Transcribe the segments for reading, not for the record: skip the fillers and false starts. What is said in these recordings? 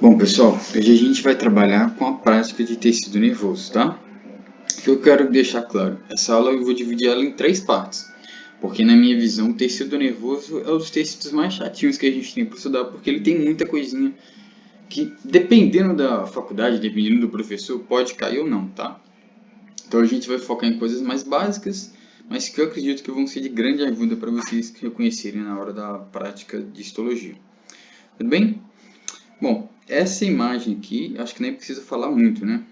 Bom, pessoal, hoje a gente vai trabalhar com a prática de tecido nervoso, tá? O que eu quero deixar claro, essa aula eu vou dividir ela em 3 partes, porque na minha visão o tecido nervoso é um dos tecidos mais chatinhos que a gente tem para estudar, porque ele tem muita coisinha que, dependendo da faculdade, dependendo do professor, pode cair ou não, tá? Então a gente vai focar em coisas mais básicas, mas que eu acredito que vão ser de grande ajuda para vocês que reconhecerem na hora da prática de histologia. Tudo bem? Bom, essa imagem aqui, acho que nem precisa falar muito, né?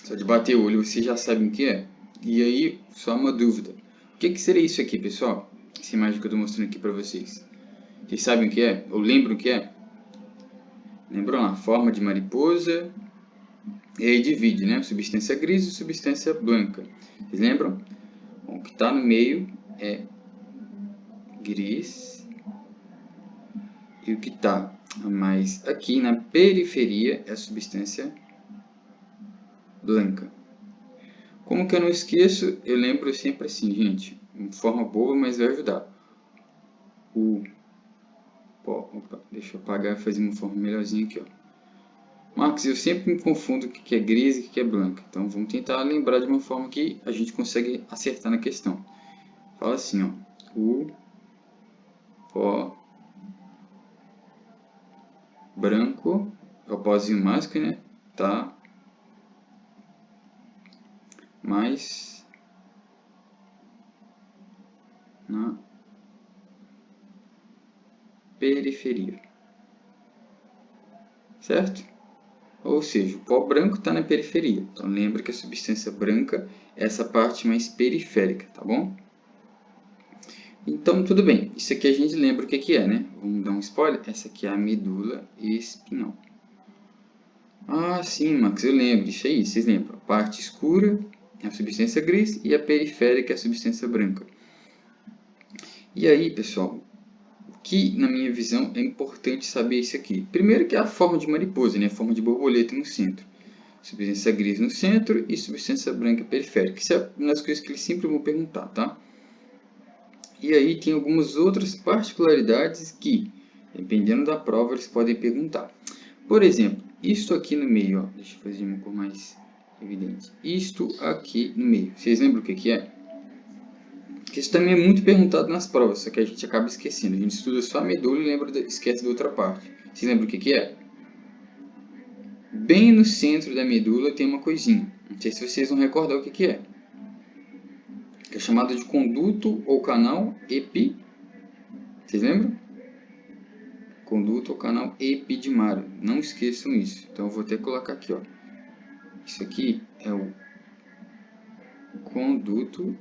Só de bater o olho vocês já sabem o que é. E aí, só uma dúvida. O que seria isso aqui, pessoal? Essa imagem que eu estou mostrando aqui para vocês. Vocês sabem o que é? Ou lembram o que é? Lembram lá? Forma de mariposa. E aí divide, né? Substância gris e substância branca. Vocês lembram? Bom, o que está no meio é gris. E o que está mais aqui na periferia é a substância branca. Como que eu não esqueço, eu lembro sempre assim, gente. De forma boa, mas vai ajudar. Opa, deixa eu apagar e fazer uma forma melhorzinha aqui, ó. Marcos, eu sempre me confundo o que é gris e o que é branca. Então vamos tentar lembrar de uma forma que a gente consegue acertar na questão. Fala assim, ó. O pó branco, é o pozinho mágico, né? Tá mais na periferia. Certo? Ou seja, o pó branco está na periferia. Então lembra que a substância branca é essa parte mais periférica, tá bom? Então tudo bem, isso aqui a gente lembra o que é, né? Vamos dar um spoiler? Essa aqui é a medula espinhal. Ah, sim, Max, eu lembro disso aí, vocês lembram? A parte escura é a substância gris e a periférica é a substância branca. E aí, pessoal, o que na minha visão é importante saber isso aqui? Primeiro que é a forma de mariposa, né? A forma de borboleta no centro. Substância gris no centro e substância branca periférica. Isso é uma das coisas que eles sempre vão perguntar, tá? E aí tem algumas outras particularidades que, dependendo da prova, eles podem perguntar. Por exemplo, isto aqui no meio, ó, deixa eu fazer uma cor mais evidente. Isto aqui no meio, vocês lembram o que é? Isso também é muito perguntado nas provas, só que a gente acaba esquecendo. A gente estuda só a medula e esquece da outra parte. Vocês lembram o que é? Bem no centro da medula tem uma coisinha. Não sei se vocês vão recordar o que é. Que é chamado de conduto ou canal epi. Vocês lembram? Conduto ou canal epidimário. Não esqueçam isso. Então eu vou até colocar aqui, ó. Isso aqui é o conduto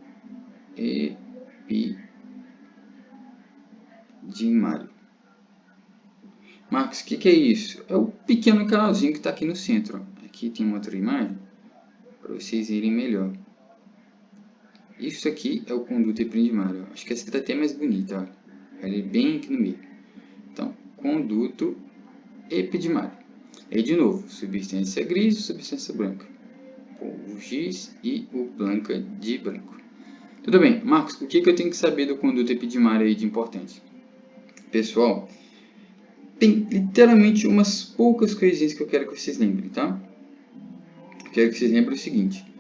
epidimário. Marcos, o que é isso? É o pequeno canalzinho que está aqui no centro. Ó. Aqui tem uma outra imagem para vocês irem melhor. Isso aqui é o conduto epidimário. Acho que essa está até mais bonita. Ó. Ela é bem aqui no meio. Então, conduto epidimário. Aí, de novo, substância gris e substância branca. O giz e o branca de branco. Tudo bem. Marcos, o que eu tenho que saber do conduto epidimário aí de importante? Pessoal, tem literalmente umas poucas coisinhas que eu quero que vocês lembrem, tá? Eu quero que vocês lembrem o seguinte.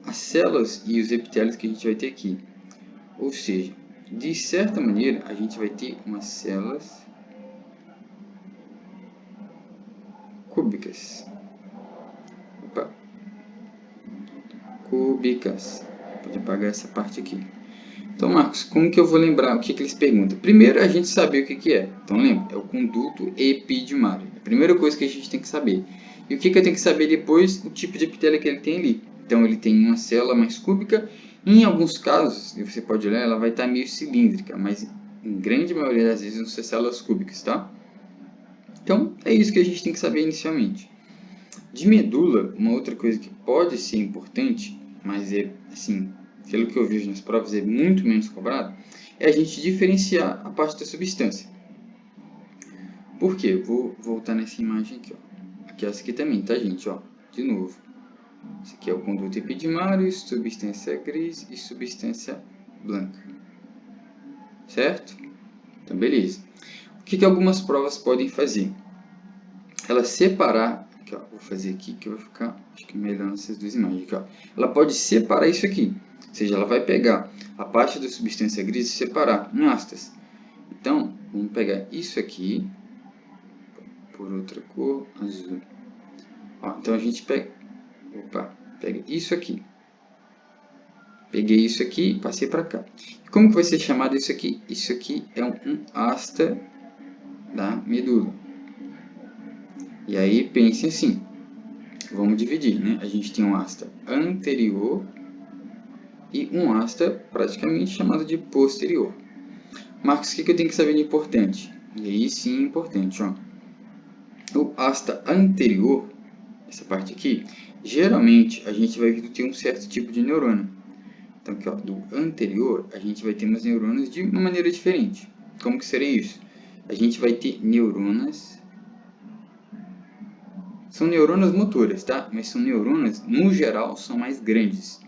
As células e os epitélios que a gente vai ter aqui. Ou seja, de certa maneira, a gente vai ter umas células cúbicas. Opa. Cúbicas. Pode apagar essa parte aqui. Então, Marcos, como que eu vou lembrar o que eles perguntam? Primeiro, a gente saber o que é. Então, lembra, é o conduto epidimário. É a primeira coisa que a gente tem que saber. E o que eu tenho que saber depois? O tipo de epitélio que ele tem ali. Então, ele tem uma célula mais cúbica. Em alguns casos, você pode olhar, ela vai estar meio cilíndrica, mas em grande maioria das vezes vão ser células cúbicas, tá? Então, é isso que a gente tem que saber inicialmente. De medula, uma outra coisa que pode ser importante, mas é assim, pelo que eu vejo nas provas é muito menos cobrado, é a gente diferenciar a parte da substância. Por quê? Vou voltar nessa imagem aqui, ó. Aqui essa aqui também, tá, gente? Ó, de novo. Esse aqui é o conduto epidimário, substância gris e substância branca. Certo? Então, beleza. O que algumas provas podem fazer? ela separar, aqui, ó, vou fazer aqui que vai ficar, acho que melhor nessas duas imagens aqui, ó. Ela pode separar isso aqui, ou seja, ela vai pegar a parte da substância gris e separar em astas. Então, vamos pegar isso aqui, por outra cor, azul. Ó, então a gente pega, pega isso aqui. Peguei isso aqui e passei para cá. Como que vai ser chamado isso aqui? Isso aqui é um asta da medula. E aí pense assim, vamos dividir, né? A gente tem um asta anterior e um asta praticamente chamado de posterior. Marcos, o que eu tenho que saber de importante? E aí sim, importante, ó. O asta anterior, essa parte aqui, geralmente a gente vai ter um certo tipo de neurônio. Então aqui, ó, do anterior, a gente vai ter umas neuronas de uma maneira diferente. Como que seria isso? A gente vai ter neuronas... São neuronas motoras, tá? Mas são neuronas, no geral, são mais grandes.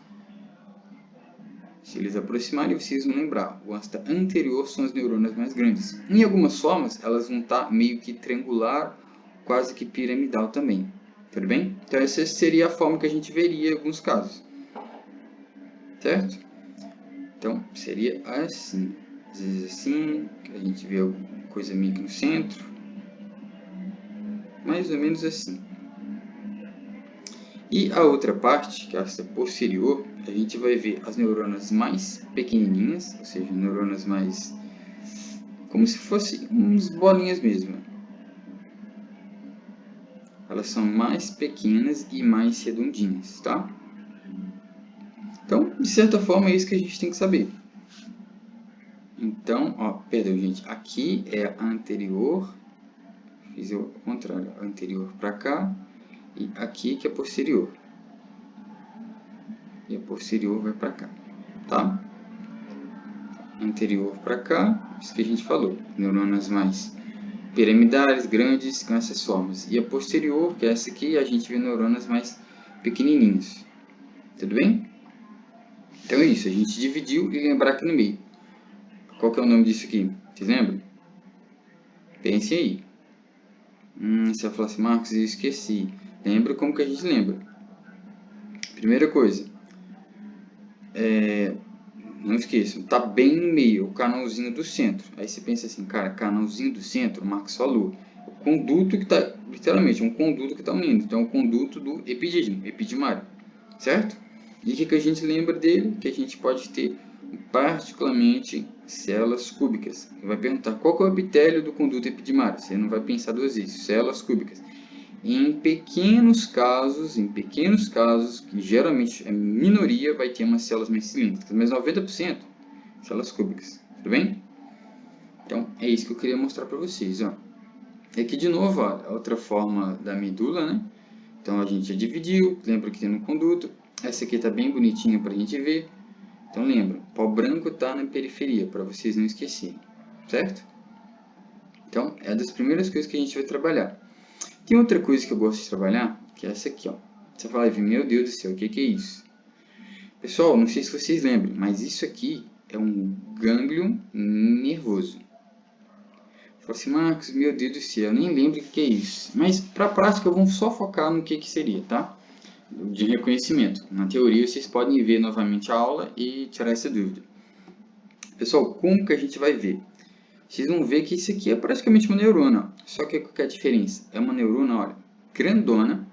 Se eles aproximarem, vocês vão lembrar. O asta anterior são as neuronas mais grandes. Em algumas formas, elas vão estar meio que triangular, quase que piramidal também. Tudo bem? Então essa seria a forma que a gente veria em alguns casos. Certo? Então, seria assim. Às vezes assim, a gente vê alguma coisa meio que no centro. Mais ou menos assim. E a outra parte, que é essa posterior, a gente vai ver as neuronas mais pequenininhas, ou seja, neuronas mais... como se fossem uns bolinhas mesmo. Elas são mais pequenas e mais redondinhas, tá? Então, de certa forma, é isso que a gente tem que saber. Então, ó, perdão, gente, aqui é a anterior, fiz o contrário, anterior para cá, e aqui que é posterior. E a posterior vai para cá, tá? Anterior para cá, isso que a gente falou, neuronas mais piramidais, grandes, com essas formas. E a posterior, que é essa aqui, a gente vê neuronas mais pequenininhas. Tudo bem? Então é isso, a gente dividiu e lembrar aqui no meio. Qual que é o nome disso aqui? Vocês lembram? Pensem aí. Se eu falasse, Marcos, eu esqueci. Lembra como que a gente lembra? Primeira coisa. Não esqueçam, tá bem no meio, o canalzinho do centro. Aí você pensa assim, cara, canalzinho do centro, o Marcos falou. O conduto que está, literalmente, um conduto que está unindo. Então, é o conduto do epidídimo, epidimário. Certo? E o que a gente lembra dele? Que a gente pode ter particularmente células cúbicas. Você vai perguntar qual que é o epitélio do conduto epidimário. Você não vai pensar duas vezes. Células cúbicas. Em pequenos casos, que geralmente é minoria, vai ter umas células mais cilíndricas, mas 90% células cúbicas. Tudo bem? Então, é isso que eu queria mostrar para vocês. Ó. E aqui, de novo, ó, a outra forma da medula, né? Então, a gente já dividiu, lembra que tem no conduto. Essa aqui está bem bonitinha para a gente ver. Então, lembra, o pó branco está na periferia, para vocês não esquecerem, certo? Então, é das primeiras coisas que a gente vai trabalhar. Tem outra coisa que eu gosto de trabalhar, que é essa aqui, ó. Você fala, meu Deus do céu, o que é isso? Pessoal, não sei se vocês lembram, mas isso aqui é um gânglio nervoso. Fala assim, Marcos, meu Deus do céu, eu nem lembro o que é isso. Mas, para a prática, vamos só focar no que seria, tá? De reconhecimento. Na teoria, vocês podem ver novamente a aula e tirar essa dúvida. Pessoal, como que a gente vai ver? Vocês vão ver que isso aqui é praticamente uma neurona. Só que qual que é a diferença? É uma neurona, olha, grandona,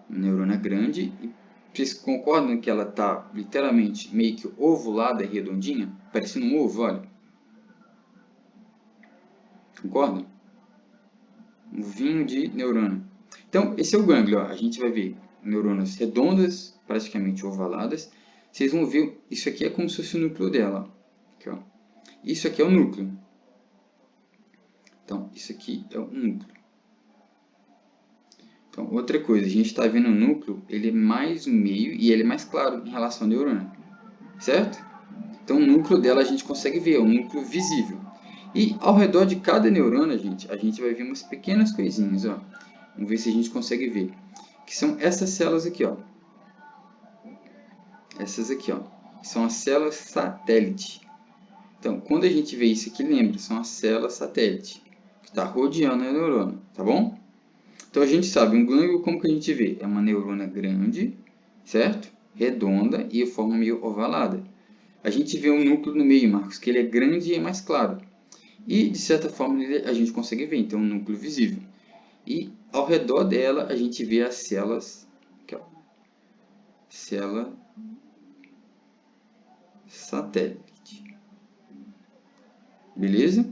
uma neurona grande. E vocês concordam que ela está literalmente meio que ovulada, redondinha? Parecendo um ovo, olha. Concordam? Um ovinho de neurona. Então, esse é o gânglio. Ó. A gente vai ver neuronas redondas, praticamente ovaladas. Vocês vão ver, isso aqui é como se fosse o núcleo dela. Aqui, ó. Isso aqui é o núcleo. Então, isso aqui é o núcleo. Então, outra coisa, a gente está vendo o núcleo, ele é mais no meio e ele é mais claro em relação ao neurônio, certo? Então, o núcleo dela a gente consegue ver, é um núcleo visível. E ao redor de cada neurônio, a gente vai ver umas pequenas coisinhas, ó. Vamos ver se a gente consegue ver. Que são essas células aqui, ó. Essas aqui, ó. São as células satélite. Então, quando a gente vê isso aqui, lembra, são as células satélite. Que está rodeando a neurônio, tá bom? Então a gente sabe, um gânglio como que a gente vê? É uma neurona grande, certo? Redonda e forma meio ovalada. A gente vê um núcleo no meio, Marcos, que ele é grande e é mais claro. E, de certa forma, a gente consegue ver, então, um núcleo visível. E, ao redor dela, a gente vê as células, aqui, ó, célula satélite. Beleza?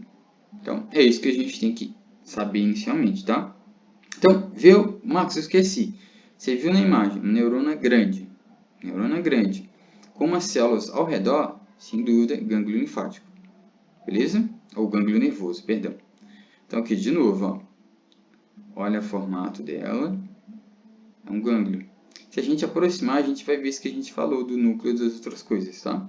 Então, é isso que a gente tem que saber inicialmente, tá? Então, viu? Marcos, eu esqueci. Você viu na imagem, uma neurona grande. Neurona grande. Com umas células ao redor, sem dúvida, gânglio linfático. Beleza? Ou gânglio nervoso, perdão. Então, aqui de novo, ó. Olha o formato dela. É um gânglio. Se a gente aproximar, a gente vai ver isso que a gente falou do núcleo e das outras coisas, tá?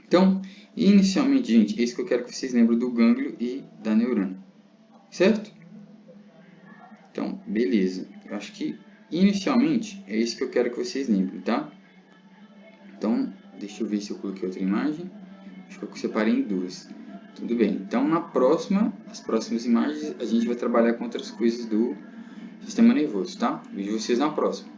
Então, inicialmente, gente, é isso que eu quero que vocês lembrem do gânglio e da neurona. Certo? Então, beleza. Eu acho que, inicialmente, é isso que eu quero que vocês lembrem, tá? Então, deixa eu ver se eu coloquei outra imagem. Acho que eu separei em duas. Tudo bem. Então, as próximas imagens, a gente vai trabalhar com outras coisas do sistema nervoso, tá? Vejo vocês na próxima.